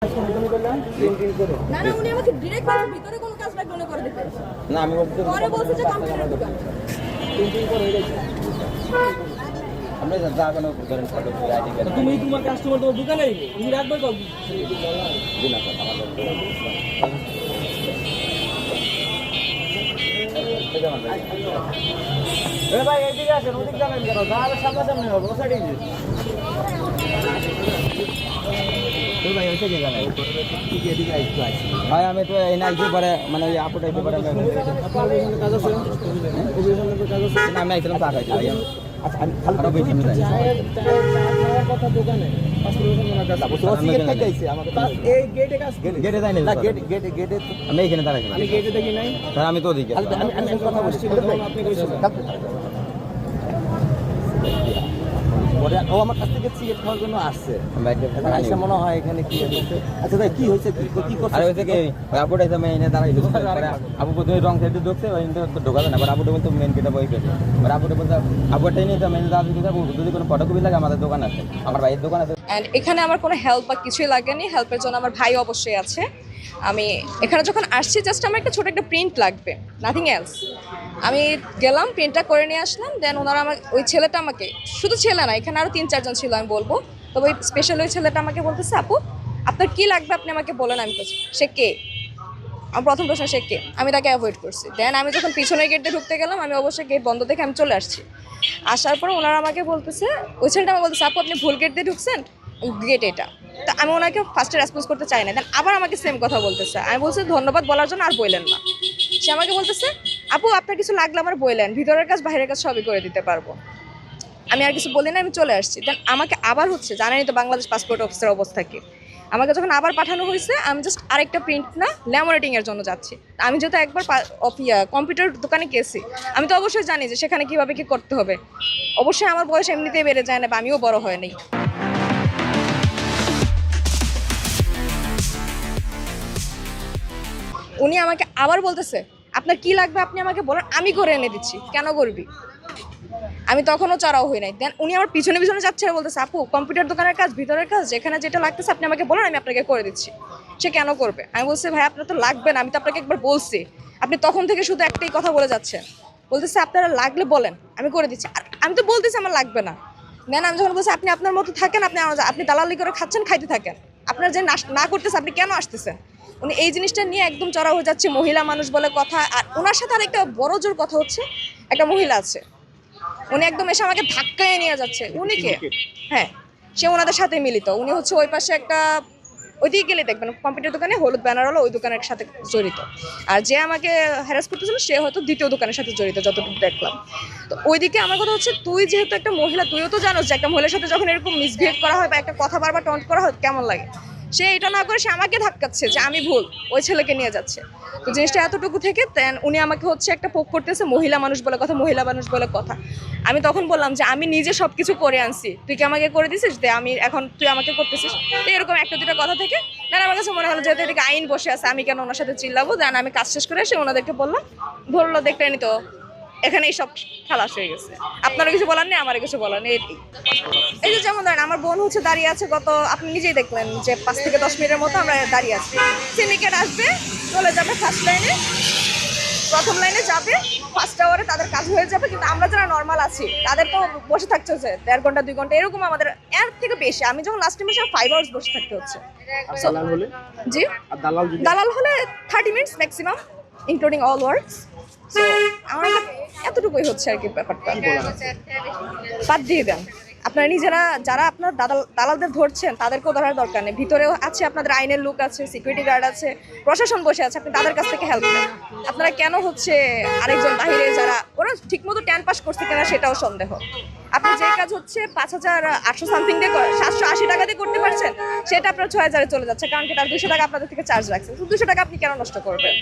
না না উনি আমাকে ডাইরেক্ট বলছে ভিতরে কোনো কাজ লাগবে না করে দিতে। না আমি বলতে পরে বলছে যে কম্পিউটার দোকান। আমরা যা কোনো ধরেন ফটো আইডি কার্ড তুমি তোমার কাস্টমার তোমার দোকানে আইবে তুমি রাখবে কবে দিন না স্যার আমাদের এ ভাই এইদিকে আসেন ওদিকে যাবেন কেন যাবে সামনাসামনি হবে ওসাইডে ভাই ওইটা কে জানাই এদিকে আইছো ভাই আমি তো এই না আইতে পারে মানে ওই আপুটা আইতে পারে আপনার ওখানে কাজ আছে অভিযোগের কাজ আছে না আমি আইছিলাম চা খাইতে ভাই আচ্ছা আমি খালি বইছি না চায়ের খাওয়ার কথা দোকানে এই গেটে কাজ গেটে যাই না গেটে আমি এখানে দাঁড়াইছি আমি গেটে দেখি নাই আমি তো ওদিকে আমি কথা বলছি তখন আপনি কইছিলেন ও আমার কাছ থেকে সিগারেট খাওয়ার জন্য আসছে আইসা মনে হয় এখানে কি হয়েছে আচ্ছা ভাই কি হয়েছে কি করছে আর হইছে কি আপুটা এসে আমি এনে দাঁড়াইছি আপু প্রথমে রং সাইডে ঢুকছে ওই ঢোকাবে না আপুটা বলতে মেন গেটে বই পেছে আপুটা বলতে আপুটাই নিয়ে তো মেন দাঁড়িয়ে দিতে যদি কোনো ফটোকপি লাগে আমাদের দোকান আছে আমার ভাইয়ের দোকান আছে এন্ড এখানে আমার কোনো হেল্প বা কিছুই লাগেনি। হেল্পের জন্য আমার ভাই অবশ্যই আছে। আমি এখানে যখন আসছি জাস্ট আমার একটা ছোট একটা প্রিন্ট লাগবে, নাথিং এলস। আমি গেলাম প্রিন্টটা করে নিয়ে আসলাম। দেন ওনারা আমার ওই ছেলেটা আমাকে, শুধু ছেলে না এখানে আরও 3-4 জন ছিল আমি বলবো, তবে ওই স্পেশাল ওই ছেলেটা আমাকে বলতেছে আপু আপনার কী লাগবে আপনি আমাকে বলেন। আমি বলছি সে কে, আমার প্রথম প্রশ্ন সে কে, আমি তাকে অ্যাভয়েড করছি। দেন আমি যখন পিছনের গেটে ঢুকতে গেলাম আমি অবশ্যই গেট বন্ধ দেখে আমি চলে আসছি। আসার পর ওনারা আমাকে বলতেছে, ওই ছেলেটা আমাকে বলতেছে আপু আপনি ভুল গেট দিয়ে ঢুকছেন, গেট এটা। তা আমি ওনাকে ফার্স্টে রেসপন্স করতে চাই না। দেন আবার আমাকে সেম কথা বলতেছে। আমি বলছি ধন্যবাদ বলার জন্য আর বললেন না। সে আমাকে বলতেছে আপু আপনার কিছু লাগলে আমার বললেন, ভিতরের কাজ বাইরের কাজ সবই করে দিতে পারবো। আমি আর কিছু বলি না, আমি চলে আসছি। দেন আমাকে আবার হচ্ছে, জানেনই তো বাংলাদেশ পাসপোর্ট অফিসের অবস্থা কি, আমাকে যখন আবার পাঠানো হয়েছে আমি জাস্ট আরেকটা প্রিন্ট না ল্যামিনেটিংয়ের জন্য যাচ্ছি। আমি যেহেতু একবার কম্পিউটার দোকানে গেছি আমি তো অবশ্যই জানি যে সেখানে কীভাবে কী করতে হবে। অবশ্যই আমার বয়স এমনিতেই বেড়ে যায় না বা আমিও বড় হয়নি। উনি আমাকে আবার বলতেছে আপনার কি লাগবে আপনি আমাকে বলেন, আমি করে এনে দিচ্ছি, কেন করবি। আমি তখনও চড়াও হই নাই। দেন উনি আমার পিছনে পিছনে যাচ্ছে আর বলতেছে আপু কম্পিউটার দোকানের কাজ ভিতরের কাজ যেখানে যেটা লাগতেছে আপনি আমাকে বলেন আমি আপনাকে করে দিচ্ছি। সে কেন করবে। আমি বলছি ভাই আপনার তো লাগবে না, আমি তো আপনাকে একবার বলছি, আপনি তখন থেকে শুধু একটাই কথা বলে যাচ্ছেন। বলতেছে আপনারা লাগলে বলেন আমি করে দিচ্ছি। আর আমি তো বলতেছি আমার লাগবে না। দেন আমি যখন বলছি আপনি আপনার মতো থাকেন, আপনি দালালি করে খাচ্ছেন, খাইতে থাকেন, আপনার যে না করতেছে আপনি কেন আসতেছেন। উনি এই জিনিসটা নিয়ে একদম চড়া হয়ে যাচ্ছে, মহিলা মানুষ বলে কথা। আর ওনার সাথে আরেকটা বড় জোর কথা হচ্ছে একটা মহিলা আছে, উনি একদম এসে আমাকে ধাক্কায় নিয়ে যাচ্ছে। উনি কে? হ্যাঁ সে ওনাদের সাথে মিলিত। উনি হচ্ছে ওই পাশে একটা, ওইদিকে গেলে দেখবেন কম্পিউটার দোকানে হলুদ ব্যানার হলো ওই দোকানের সাথে জড়িত। আর যে আমাকে হ্যারাস করতেছিল সে হয়তো দ্বিতীয় দোকানের সাথে জড়িত যতটুকু দেখলাম। তো ওইদিকে আমার কথা হচ্ছে তুই যেহেতু একটা মহিলা, তুইও তো জানোস যে একটা মহিলার সাথে যখন এরকম মিসবিহেভ করা হয় বা একটা কথা বারবার টন্ট করা হয় কেমন লাগে। সে এটা না করে সে আমাকে ধাক্কাচ্ছে যে আমি ভুল, ওই ছেলেকে নিয়ে যাচ্ছে। তো জিনিসটা এতটুকু থেকে দেন উনি আমাকে হচ্ছে একটা পোক করতেছে, মহিলা মানুষ বলে কথা, মহিলা মানুষ বলে কথা। আমি তখন বললাম যে আমি নিজে সব কিছু করে আনছি, তুই কি আমাকে করে দিছিস, দে আমি এখন তুই আমাকে করতেছিস। তো এরকম একটা দুটা কথা থেকে দেন আমার কাছে মনে হলো যেহেতু এদিকে আইন বসে আছে আমি কেন ওনার সাথে চিল্লাবো। দেন আমি কাজ শেষ করে এসে ওনাদেরকে বললাম, ধরলো দেখতে নি তো এখানেই সব খালাস হয়ে গেছে। আপনারও কিছু বলার নেই, আমারও কিছু বলার নেই। এই যে যেমন ধরেন আমার বোন হচ্ছে দাঁড়িয়ে আছে, গত আপনি নিজেই দেখলেন যে 5 থেকে 10 মিনিটের মতো আমরা দাঁড়িয়ে আছি। সিন্ডিকেট আসবে, চলে যাবে ফার্স্ট লাইনে, প্রথম লাইনে যাবে, ফার্স্ট আওয়ারে তাদের কাজ হয়ে যাবে। কিন্তু আমরা যারা নর্মাল আছি তাদের তো বসে থাকতে হচ্ছে 1.5 ঘন্টা 2 ঘন্টা এরকম, আমাদের এর থেকে বেশি। আমি যখন লাস্ট টাইম এসে 5 আওয়ার্স বসে থাকতে হচ্ছে। জি দালাল হলে 30 minutes maximum including all works. So আমার এতটুকুই হচ্ছে আর কি ব্যাপারটা। বাদ দিয়ে দেন আপনারা নিজেরা, যারা আপনার দালালদের ধরছেন তাদেরকেও ধরার দরকার নেই। ভিতরেও আছে আপনাদের আইনের লোক আছে, সিকিউরিটি গার্ড আছে, প্রশাসন বসে আছে, আপনি তাদের কাছ থেকে হেল্প নেন। আপনারা কেন হচ্ছে আরেকজন বাহিরে যারা ওরা ঠিকমতো 10 পাস করছে কিনা সেটাও সন্দেহ। আপনি যে কাজ হচ্ছে 5,800 সামথিং দিয়ে 780 টাকা দিয়ে করতে পারছেন সেটা আপনার 6,000-এ চলে যাচ্ছে, কারণ কি তার 200 টাকা আপনাদের থেকে চার্জ রাখছে। 200 টাকা আপনি কেন নষ্ট করবেন।